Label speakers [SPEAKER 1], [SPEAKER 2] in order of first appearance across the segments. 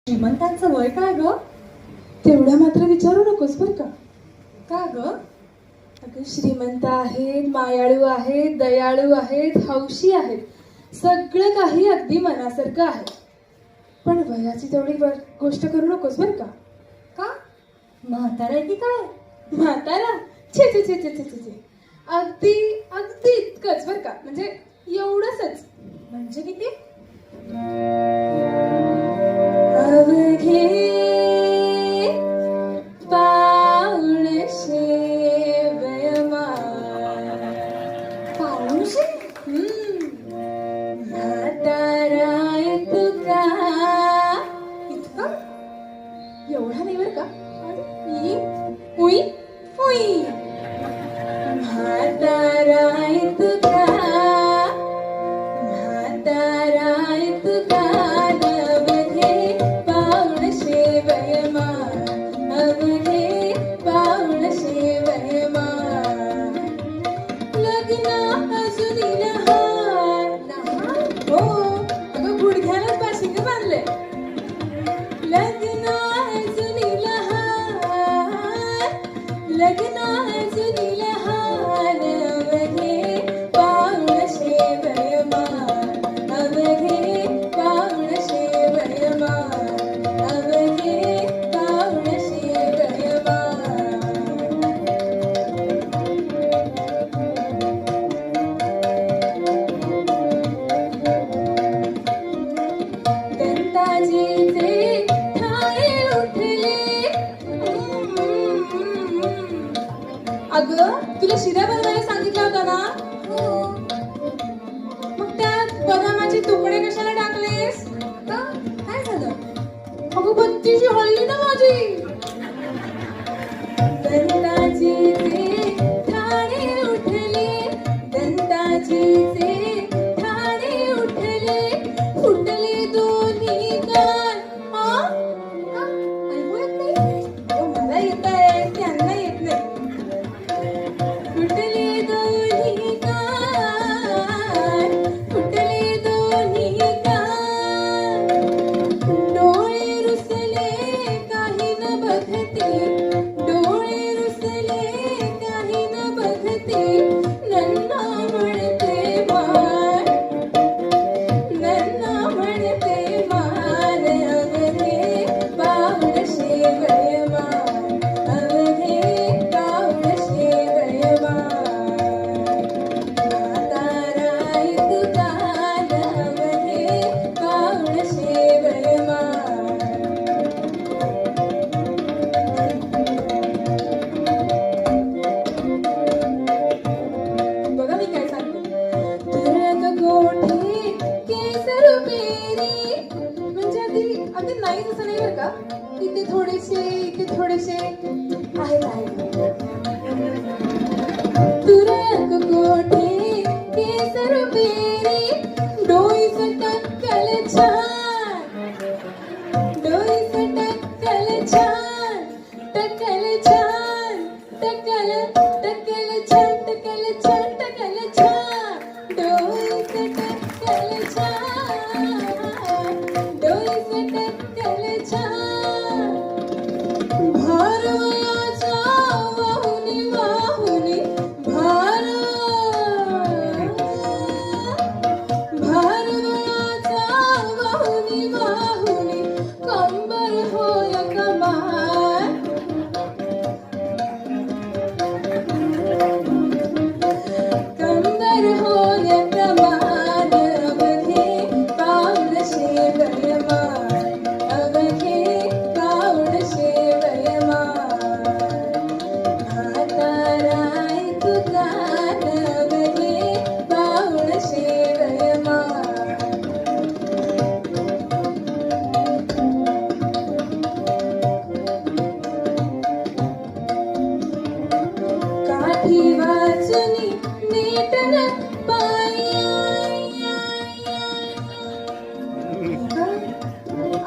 [SPEAKER 1] श्रीमंतांचं वय काय ग?
[SPEAKER 2] तेवढ्या मात्र विचारू नकोस बर का.
[SPEAKER 1] का ग?
[SPEAKER 2] अगं श्रीमंत आहेत, मायाळू आहेत, दयाळू आहेत, हौशी आहेत, सगळं काही अगदी मनासारखं आहे. पण वयाची तेवढी गोष्ट करू नकोस बर का.
[SPEAKER 1] का? म्हातारा आहे की काय?
[SPEAKER 2] म्हातारा? छे छे छे छे छे छे छे. अगदी अगदी इतकंच बर का, म्हणजे एवढंच.
[SPEAKER 1] म्हणजे किती?
[SPEAKER 2] अवघे पाऊणशे वयमार.
[SPEAKER 1] पाऊणशे?
[SPEAKER 2] म्हाताराय तुका.
[SPEAKER 1] इतकं?
[SPEAKER 2] एवढा नाही बर का. उई उई. म्हाताराय तुका, म्हाताराय तुका. अवघे पाऊणशे वयमार, अवघे पाऊणशे वयमार. लग्न अजून लहान. हो, अगं गुडघ्यालाच बाशिंग बांधले. लग्न अजून लहान, लग्न अजून लहान. अवघे पाऊणशे वयमार, अवघे पाऊणशे वयमार, अवघे पाऊणशे वयमार. दंताजीचे ठाणे उठले. अगं तुला शिरा बनवायला सांगितला होता ना.
[SPEAKER 1] हो.
[SPEAKER 2] मग त्यात बदामाचे तुकडे कशाला टाकलेस?
[SPEAKER 1] का? काय झालं?
[SPEAKER 2] अगं बत्तीची हल्ली ना माझी. दंताजीचे ठाणे उठले, दंताजीचे ठाणे उठले. फुटले दोन्ही कान.
[SPEAKER 1] ऐकू येत नाही?
[SPEAKER 2] अगं मला येत आहे, त्यांना येत नाही. फुटले दोन्ही कान, फुटले दोन्ही कान. डोळे रुसले काही न बघते, डोळे रुसले काही न बघते. नन्ना म्हणते मान, नन्ना म्हणते मान. अवघे पाऊणशे वयमार, अवघे पाऊणशे वयमार. म्हाताराय तुका, अवघे पाऊणशे वयमार. बघा मी काय सांगते. तुरग गोठे केसर पेरी. म्हणजे अगदी नाही तसं नाही बरं का. इथे थोडेसे, इथे थोडेसे आहेत. तुरग गोठे केसर पेरी. डोईचं टक्कल छान, डोईचं टक्कल छान, टक्कल छान, टक्कल टक्कल छान, टक्कल छान, टक्कल छान. डोईचं टक्कल छान, डोईचं टक्कल छान. भारवयाचा वाहुनी वाहुनी, भारवयाचा वाहुनी वाहुनी. कंबर होय कमाल, कंबर होय कमाल. अवघे पाऊणशे वयमार, अवघे पाऊणशे वयमार. म्हाताराय तुका, अवघे पाऊणशे वयमार. काठी वाचुनी नेटन पायी.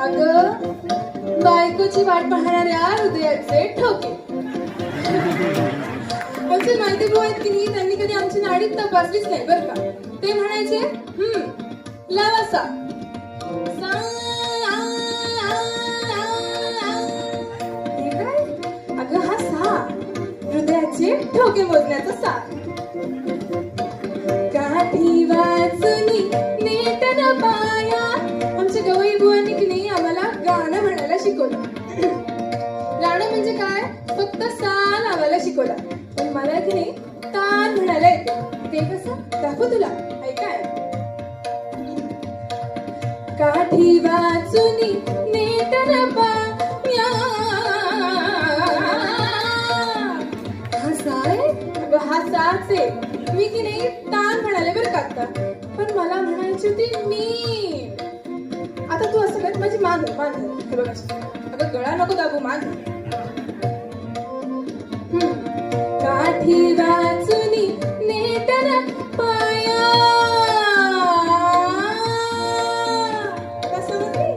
[SPEAKER 2] अगं बायकोची वाट पाहणाऱ्या हृदयाचे ठोके. आमचे माहिती भाऊ आहेत की नाही, त्यांनी कधी आमची नाडी तपासलीच नाही बरं का. ते म्हणायचे लावा सा. सा, आ, आ, गाणं म्हणजे काय फक्त सा लावायला शिकवला पण मला की नाही तान म्हणायला येते ते कसं दाखव तुला ऐकाय काठी वाचुनी नेटर पाया हा साय अगं हा साच आहे मी की नाही तान म्हणाले बरं का आता पण मला म्हणायची होती मी आता तू असं कर माझी मान धर हे बघ अशी. अगं गळा नको दाबू मान काठी वाचुनी नेटर पाया कसं होते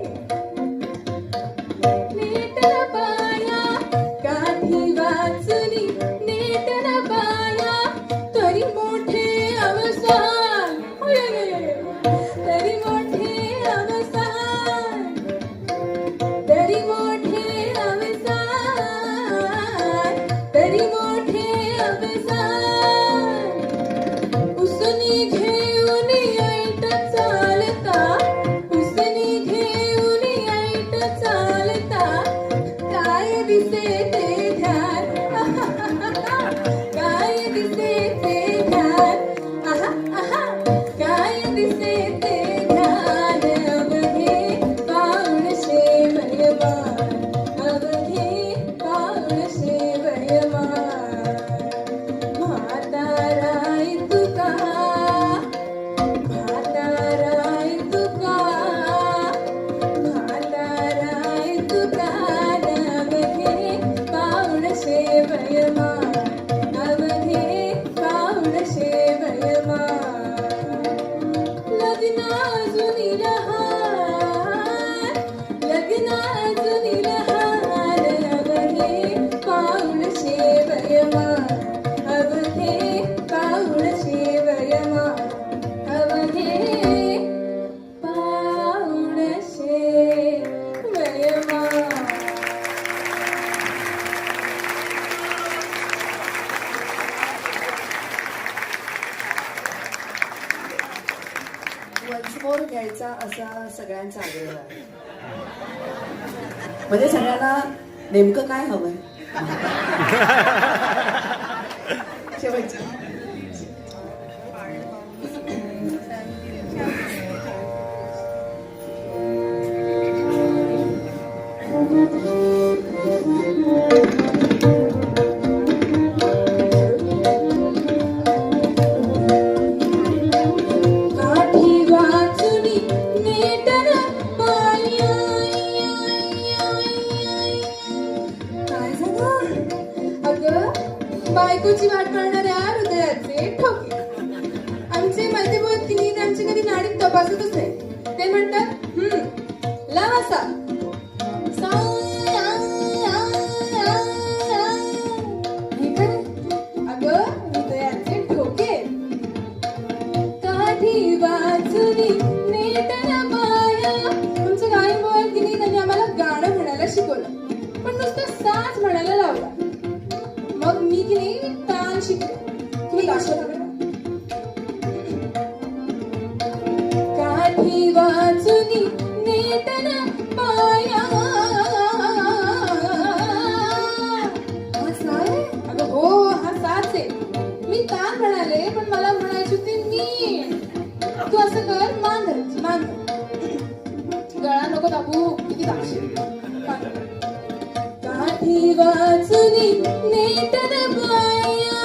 [SPEAKER 2] नेटर पाया काठी वाचुनी नेटर पाया तरी मोठे अवसान होय, होय, होय, होय. तरी मोठे अवसान तरी मोठे अवसान तरी मोठे अवसान उसनी घेऊन ऐट चालता उसनी घेऊन ऐट चालता काय दिसे ते ध्यान काय दिसे ते ध्यान काय दिसे ते ध्यान अवघे पाऊणशे वयमान अवघे पाऊणशे वयमान म्हाताराय तुका म्हाताराय तुका म्हाताराय तुका अवघे पाऊणशे वयमान अवघे पाऊणशे वयमान लग्ना अजूनी लहान लग्ना अजूनी लहान अवघे पाऊणशे वयमान अवघे पाऊणशे वयमान अवघे पाऊणशे वयमान
[SPEAKER 3] वन्स मोर घ्यायचा असा सगळ्यांचा आग्रह आहे म्हणजे सगळ्यांना नेमकं काय हवंय शेवटचं
[SPEAKER 2] काठी वाचुनी नेटर पाया काय झालं अगं बायकोची वाट पाहणाऱ्या हृदयाचे ठोके आमचे मैत्रीबोध की नीट आमची कधी नाडी तपासतच नाही ते म्हणतात लाव असा हे काय अगं हृदयाचे ठोके काठी वाचुनी नेटर पाया आमचं गायन बोल की नाही त्यांनी आम्हाला गाणं म्हणायला शिकवलं पण नुसतं साच म्हणायला लावला मग मी की नाही तान शिकले तुम्ही दाखवता बरं? काठी वाचुनी नेटर पाया हा साय अगं हो हा साच आहे मी तान म्हणाले पण मला म्हणायची होती मी तू असं कर मान धर गळा नको दाबू किती दाबशील काठी वाचुनी नेटर पाया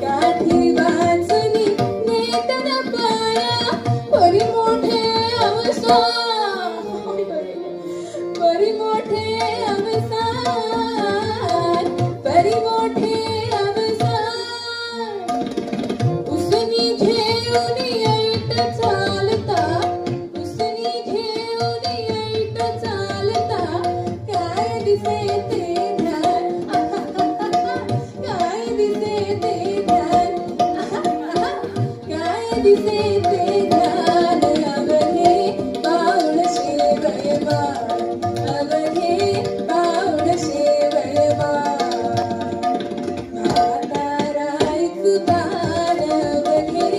[SPEAKER 2] काठी वाचुनी नेटर पाया परी मोठे अवसान परी मोठे अवसान परी मोठे अवसान उसनी घेऊन ऐट चालता उसनी घेऊन ऐट चालता काय दिसे ते ध्यान काय दिसे ते ध्यान काय दिसे ते ध्यान अवघे पाऊणशे वयमान अवघे पाऊणशे वयमान म्हाताराय तुका अवघे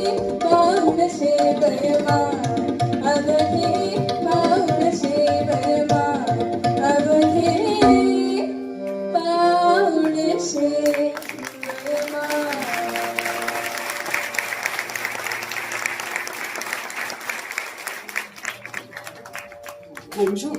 [SPEAKER 2] पाऊणशे वयमान अवघे
[SPEAKER 3] बोनजूर